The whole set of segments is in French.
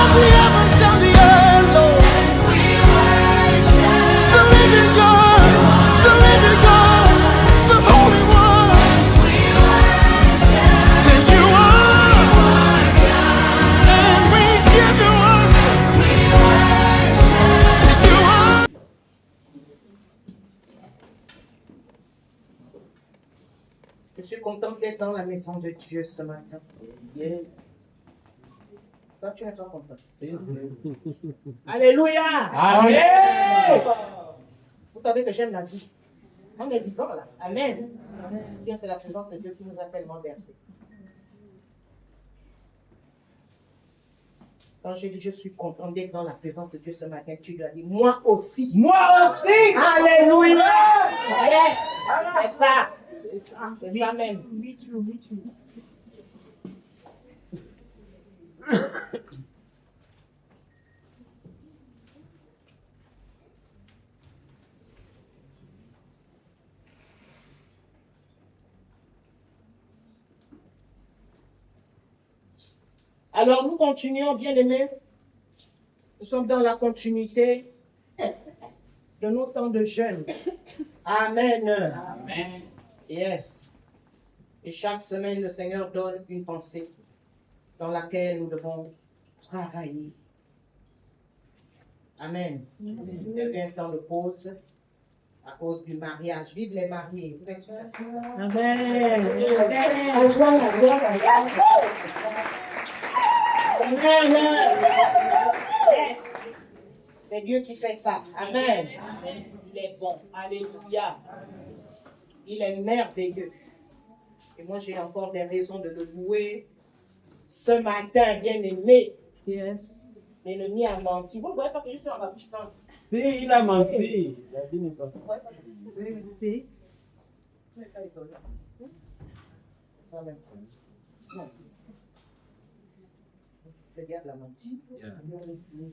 of the heavens and the earth, Lord. The living God, the living God, the Holy One. Say you are, and we give you worship. Say you are. Je suis content d'être dans la maison de Dieu ce matin. Toi, tu n'es pas content. Alléluia. Amen. Vous savez que j'aime la vie. On est vivant là. Amen. Bien, c'est la présence de Dieu qui nous a tellement versés. Quand j'ai dit je suis content d'être dans la présence de Dieu ce matin, tu lui as dit moi aussi. Moi aussi. Alléluia. Yes. C'est ça. C'est ça même. Me too, me too. Alors nous continuons, bien aimés. Nous sommes dans la continuité de nos temps de jeûne. Amen. Amen. Yes. Et chaque semaine, le Seigneur donne une pensée dans laquelle nous devons travailler. Amen. Il y a un temps de pause à cause du mariage. Vive les mariés. Vous êtes sûr? Amen. Amen. Yes. C'est Dieu qui fait ça. Amen. Il est bon. Alléluia. Il est merveilleux. Et moi, j'ai encore des raisons de le louer. Ce matin, bien aimé, Yes. l'ennemi a menti. Vous ne voyez pas que je suis en ma bouche pleine. Si, il a menti. Il a dit n'importe Vous voyez pas que je Si. Ça même. Non. Le diable a menti.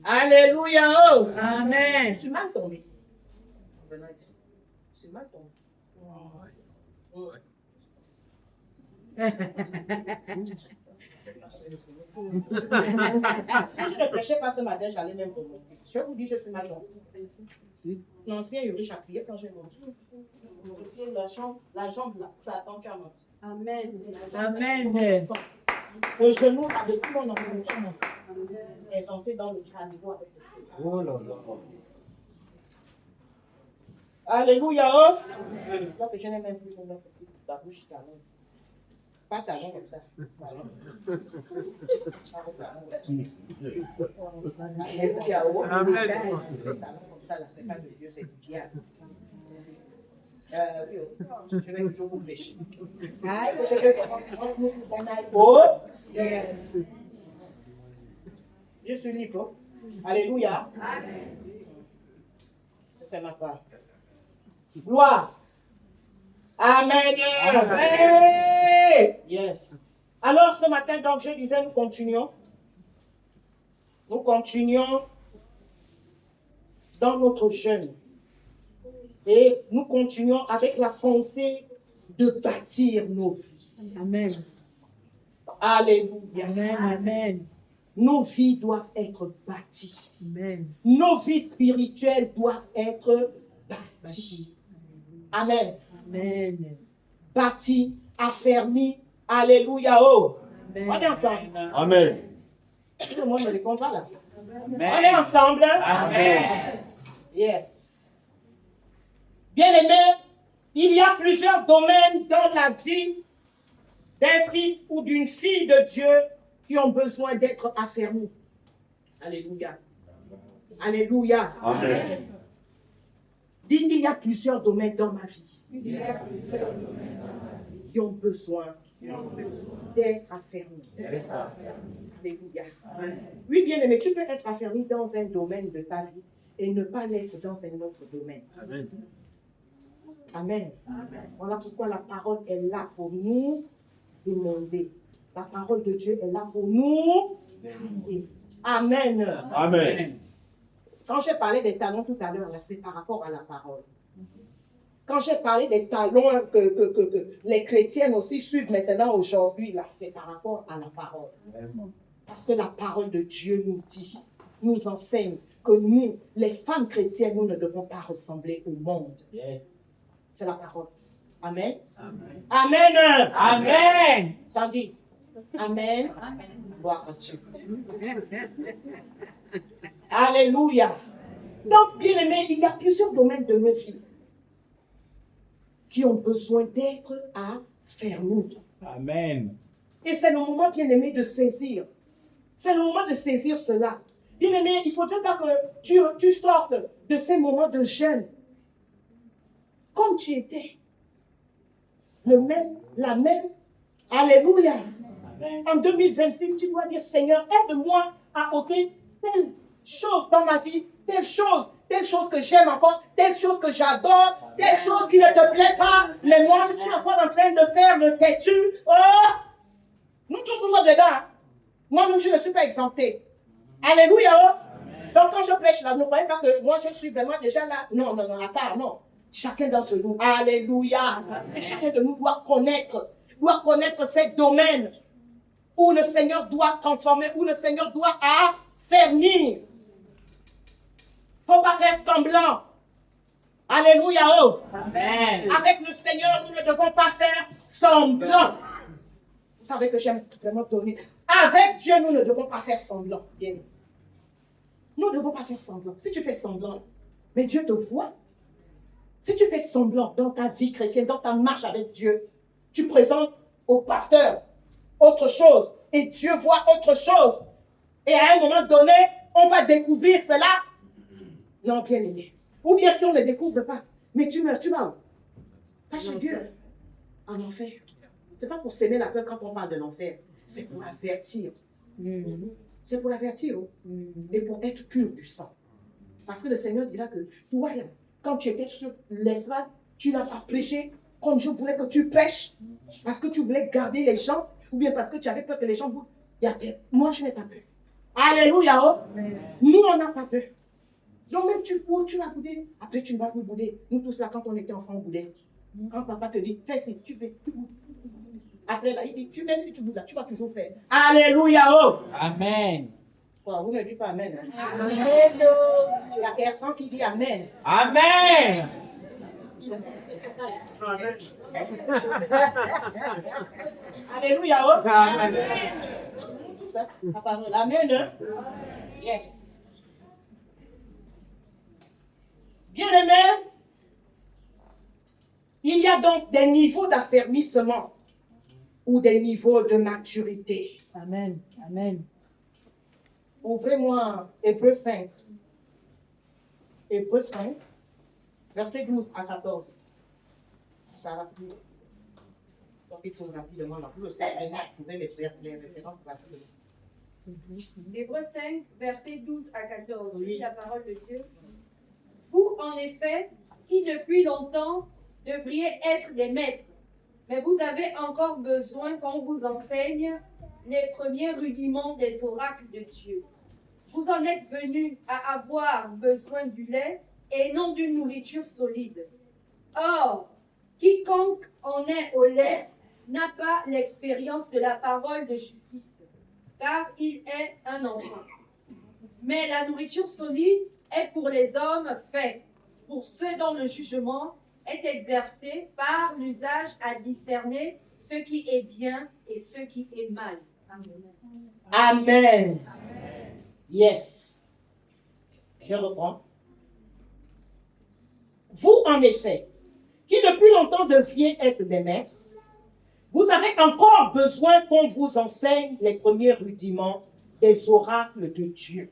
Alléluia. Oh. Amen. Je suis mal tombé. En venant ici. Je suis mal tombé. Si je ne prêchais pas ce matin, j'allais même remonter. Je vous dis, je suis mal tombé. Si. L'ancien Urich a prié quand j'ai monté. La jambe là, Satan, tu as menti. Amen. Amen. Force. Le genou là, depuis mon enfant, tu as menti. Est entré dans le crâne avec le genou. Oh là là. Alléluia. Oh. J'espère que je n'ai même plus mon la bouche talon. Pas talon comme ça. Talon. Alléluia. Oh. Amen. Talon comme ça, là, c'est pas de Dieu, c'est du diable. Je vais toujours vous prêcher. Est-ce que je veux qu'on aille au ciel? Je suis libre. Alléluia. Je fais ma part. Gloire. Amen. Amen. Yes. Alors ce matin, donc je disais, nous continuons. Nous continuons dans notre jeûne. Et nous continuons avec la pensée de bâtir nos vies. Amen. Alléluia. Amen. Amen. Nos vies doivent être bâties. Amen. Nos vies spirituelles doivent être bâties. Amen. Amen. Bâties, affermies. Alléluia. Oh. Amen. On est ensemble. Amen. Tout le monde me répond pas là. Amen. On est ensemble. Amen. Yes. Bien-aimés, il y a plusieurs domaines dans la vie d'un fils ou d'une fille de Dieu qui ont besoin d'être affermis. Alléluia. Alléluia. Amen. Dis, il y a plusieurs domaines dans ma vie qui ont besoin d'être affermis. Alléluia. Oui, bien-aimé, tu peux être affermi dans un domaine de ta vie et ne pas l'être dans un autre domaine. Amen. Amen. Voilà pourquoi la parole est là pour nous émonder. La parole de Dieu est là pour nous guider. Amen. Amen. Quand j'ai parlé des talons tout à l'heure, là, c'est par rapport à la parole. Quand j'ai parlé des talons que les chrétiennes aussi suivent maintenant aujourd'hui, là, c'est par rapport à la parole. Parce que la parole de Dieu nous dit, nous enseigne que nous, les femmes chrétiennes, nous ne devons pas ressembler au monde. Yes. C'est la parole. Amen. Amen. Amen. Amen. Ça dit. Amen. Gloire à Dieu. Alléluia. Donc, bien aimé, il y a plusieurs domaines de nos vies qui ont besoin d'être affermis. Amen. Et c'est le moment, bien aimé, de saisir. C'est le moment de saisir cela. Bien aimé, il ne faudrait pas que tu sortes de ces moments de jeûne comme tu étais. La même. Alléluia. Amen. En 2026, tu dois dire, Seigneur, aide-moi à ôter telle chose dans ma vie, telle chose que j'aime encore, telle chose que j'adore, telle chose qui ne te plaît pas, mais moi, je suis encore en train de faire le têtu. Oh! Nous tous, nous sommes dedans. Hein? Moi-même, je ne suis pas exempté. Alléluia. Oh! Donc, quand je prêche là, ne croyez pas que moi, je suis vraiment déjà là. Non, à part, non. Chacun d'entre nous. Alléluia. Et chacun de nous doit connaître ces domaines où le Seigneur doit transformer, où le Seigneur doit affermir. Il ne faut pas faire semblant. Alléluia. Oh. Amen. Avec le Seigneur, nous ne devons pas faire semblant. Vous savez que j'aime vraiment donner. Avec Dieu, nous ne devons pas faire semblant. Bien. Nous ne devons pas faire semblant. Si tu fais semblant, mais Dieu te voit. Si tu fais semblant dans ta vie chrétienne, dans ta marche avec Dieu, tu présentes au pasteur autre chose et Dieu voit autre chose. Et à un moment donné, on va découvrir cela. Non, bien aimé. Ou bien si on ne le découvre pas, mais tu meurs, tu vas où? Pas chez Dieu. En enfer. Ce n'est pas pour s'aimer la peur quand on parle de l'enfer. C'est pour avertir. C'est pour avertir. Et pour être pur du sang. Parce que le Seigneur dira que toi, quand tu étais sur l'estrade, tu n'as pas prêché comme je voulais que tu prêches. Parce que tu voulais garder les gens. Ou bien parce que tu avais peur que les gens vous... Moi, je n'ai pas peur. Alléluia. Oh. Nous, on n'a pas peur. Donc même tu vas bouder, après tu ne vas plus bouder. Nous tous là, quand on était enfants, on boudait. Quand papa te dit, fais ci, tu fais, tu boudes. Après là, il dit, même si tu boudes là, tu vas toujours faire. Alléluia. Oh. Amen. Oh, vous ne dites pas Amen. Hein? Amen. Il y a personne qui dit Amen. Amen. Alléluia. Oh. Amen. Tout ça, la parole. Amen. Hein? Yes. Bien-aimés, il y a donc des niveaux d'affermissement ou des niveaux de maturité. Amen. Amen. Ouvrez-moi Hébreux 5. Hébreux 5, versets 12 à 14. Ça va plus. Donc il faut rapidement, là, vous le savez, vous pouvez les références rapidement. Hébreux 5, versets 12 à 14. Oui. La parole de Dieu. Vous, en effet, qui depuis longtemps devriez être des maîtres, mais vous avez encore besoin qu'on vous enseigne les premiers rudiments des oracles de Dieu. Vous en êtes venus à avoir besoin du lait et non d'une nourriture solide. Or, quiconque en est au lait n'a pas l'expérience de la parole de justice, car il est un enfant. Mais la nourriture solide est pour les hommes faits, pour ceux dont le jugement est exercé par l'usage à discerner ce qui est bien et ce qui est mal. Amen. Amen. Yes. Je reprends. Vous, en effet, qui depuis longtemps deviez être des maîtres, vous avez encore besoin qu'on vous enseigne les premiers rudiments des oracles de Dieu.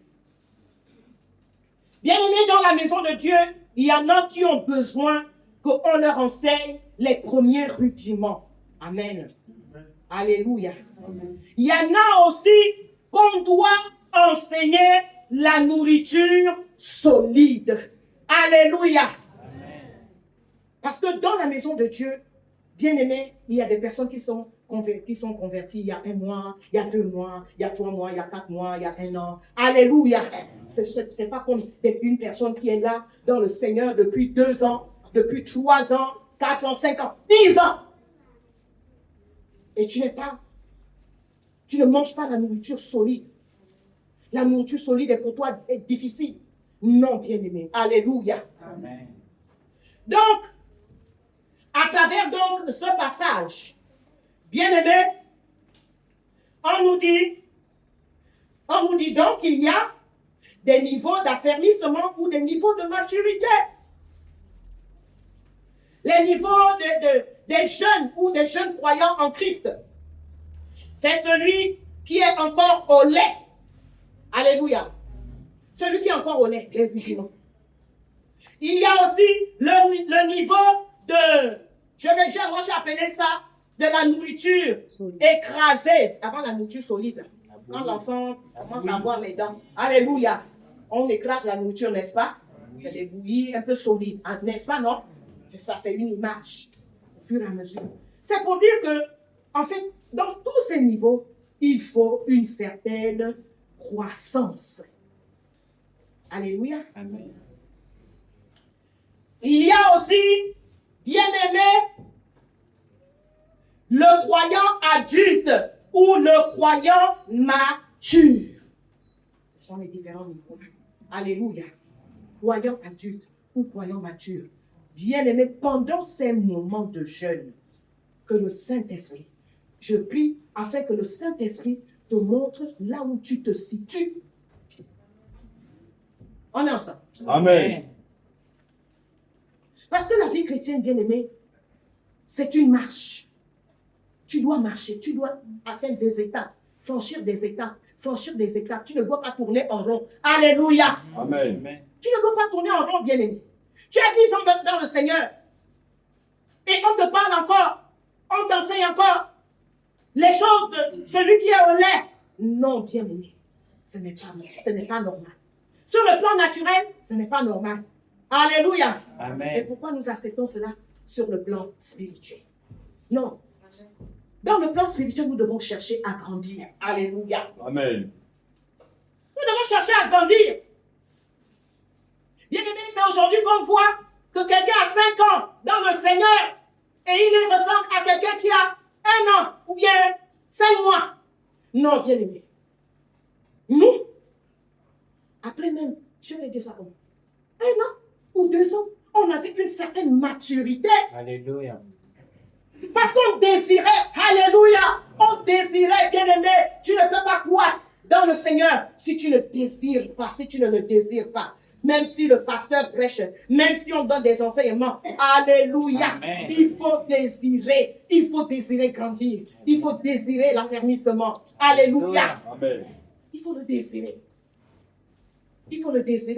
Bien-aimés, dans la maison de Dieu, il y en a qui ont besoin qu'on leur enseigne les premiers rudiments. Amen. Alléluia. Il y en a aussi qu'on doit enseigner la nourriture solide. Alléluia. Parce que dans la maison de Dieu, bien aimé, il y a des personnes qui sont converties il y a 1 mois, il y a 2 mois, il y a 3 mois, il y a 4 mois, il y a 1 an. Alléluia. C'est pas comme une personne qui est là dans le Seigneur depuis 2 ans, depuis 3 ans, 4 ans, 5 ans, 10 ans. Et tu ne manges pas la nourriture solide. La nourriture solide est pour toi difficile. Non, bien-aimé. Alléluia. Amen. Donc, à travers donc ce passage, bien-aimé, on nous dit donc qu'il y a des niveaux d'affermissement ou des niveaux de maturité. Les niveaux des jeunes ou des jeunes croyants en Christ, c'est celui qui est encore au lait. Alléluia. Celui qui est encore au lait, bien évidemment. Il y a aussi le niveau de, je vais appeler ça, de la nourriture écrasée, avant la nourriture solide. Quand l'enfant commence à avoir les dents, alléluia, on écrase la nourriture, n'est-ce pas? C'est des bouillies un peu solides, n'est-ce pas, non? C'est ça, c'est une image, au fur et à mesure. C'est pour dire que, en fait, dans tous ces niveaux, il faut une certaine croissance. Alléluia. Amen. Il y a aussi, bien-aimé, le croyant adulte ou le croyant mature. Ce sont les différents niveaux. Alléluia. Croyant adulte ou croyant mature. Bien-aimé, pendant ces moments de jeûne, que le Saint-Esprit, je prie afin que le Saint-Esprit te montre là où tu te situes. On est ensemble. Amen. Parce que la vie chrétienne, bien-aimée, c'est une marche. Tu dois marcher, tu dois atteindre des étapes, franchir des étapes, franchir des étapes. Tu ne dois pas tourner en rond. Alléluia. Amen. Amen. Tu ne dois pas tourner en rond, bien-aimé. Tu as 10 ans dans le Seigneur. Et on te parle encore. On t'enseigne encore les choses de celui qui est au lait. Non, bien-aimé. Ce n'est pas normal. Sur le plan naturel, ce n'est pas normal. Alléluia. Et Amen. pourquoi nous acceptons cela sur le plan spirituel? Non. Dans le plan spirituel, nous devons chercher à grandir. Alléluia. Amen. Nous devons chercher à grandir. Bien aimé, c'est aujourd'hui qu'on voit que quelqu'un a 5 ans dans le Seigneur et il ressemble à quelqu'un qui a 1 an ou bien 5 mois. Non, bien aimé. Nous, après même, je vais dire ça comme 1 an ou 2 ans, on avait une certaine maturité. Alléluia. Parce qu'on désirait, alléluia, on désirait, bien-aimé, tu ne peux pas croire dans le Seigneur si tu ne désires pas, si tu ne le désires pas. Même si le pasteur prêche, même si on donne des enseignements, alléluia, Amen. il faut désirer grandir, il faut désirer l'affermissement, alléluia, Amen. il faut le désirer,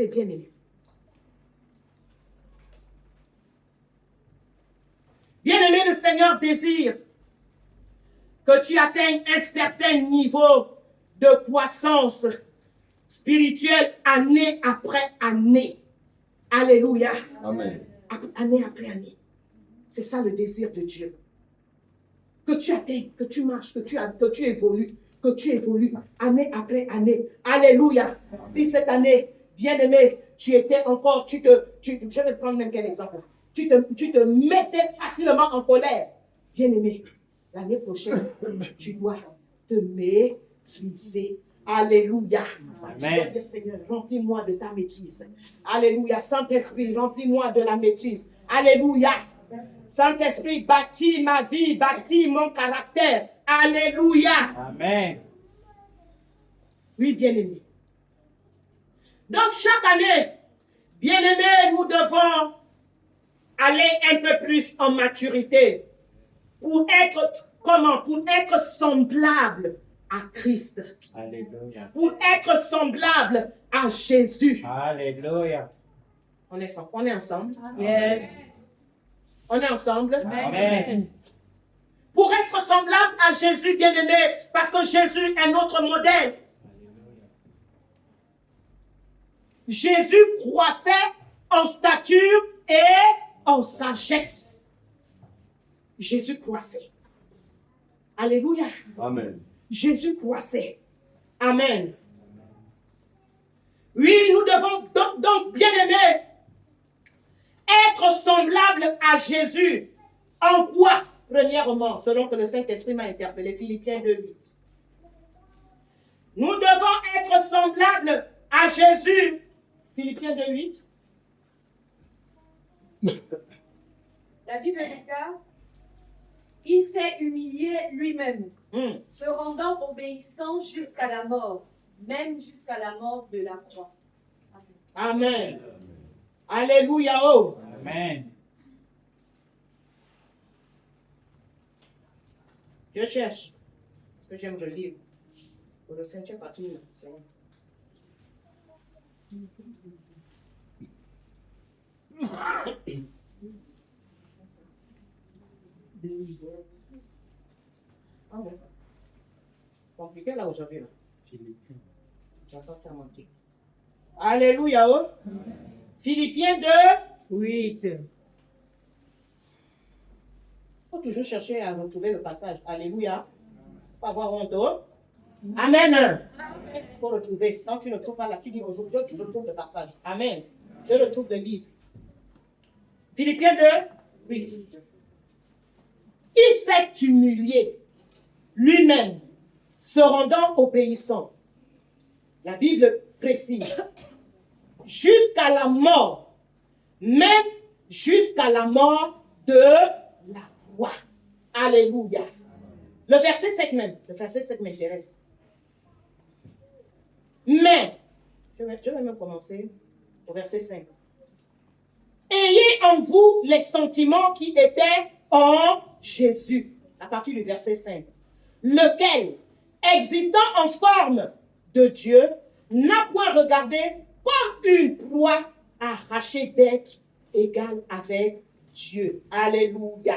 bien-aimé. Bien-aimé, le Seigneur désire que tu atteignes un certain niveau de croissance spirituelle année après année. Alléluia. Amen. Année après année. C'est ça le désir de Dieu. Que tu atteignes, que tu marches, que tu évolues année après année. Alléluia. Si cette année, bien-aimé, tu étais encore, je vais prendre même quel exemple. Tu te mettais facilement en colère. Bien-aimé, l'année prochaine, tu dois te maîtriser. Alléluia. Tu dois dire, Seigneur, remplis-moi de ta maîtrise. Alléluia. Saint-Esprit, remplis-moi de la maîtrise. Alléluia. Saint-Esprit, bâtis ma vie, bâtis mon caractère. Alléluia. Amen. Oui, bien-aimé. Donc, chaque année, bien-aimé, nous devons aller un peu plus en maturité pour être, comment? Pour être semblable à Christ. Alléluia. Pour être semblable à Jésus. Alléluia. On est ensemble. Yes. On est ensemble. Amen. Pour être semblable à Jésus, bien-aimé, parce que Jésus est notre modèle. Jésus croissait en stature et en sagesse. Jésus croissait. Alléluia. Amen. Jésus croissait. Amen. Oui, nous devons donc bien aimer, être semblable à Jésus. En quoi? Premièrement, selon que le Saint-Esprit m'a interpellé, Philippiens 2:8. Nous devons être semblables à Jésus. Philippiens 2:8. La Bible déclare, il s'est humilié lui-même, se rendant obéissant jusqu'à la mort, même jusqu'à la mort de la croix. Amen. Alléluia. Oh. Amen. Je cherche. Parce que j'aime le livre. Pour le cinquième partie, c'est bon. Ah bon. Compliqué là aujourd'hui. Là. Philippiens. Ça va faire mentir. Alléluia. Oh. Philippiens 2:8. Il faut toujours chercher à retrouver le passage. Alléluia. Pas avoir honte. Oh. Amen. Il faut retrouver. Quand tu ne trouves pas la fille aujourd'hui, tu retrouves le passage. Amen. Je retrouve le livre. Philippiens 2:8. Il s'est humilié lui-même, se rendant obéissant. La Bible précise. Jusqu'à la mort. Même jusqu'à la mort de la croix. Alléluia. Le verset 7 même. Le verset 7 m'intéresse. Mais, je vais même commencer au verset 5. Ayez en vous les sentiments qui étaient en Jésus, à partir du verset 5, lequel, existant en forme de Dieu, n'a point regardé comme une proie arrachée d'être égal avec Dieu. Alléluia.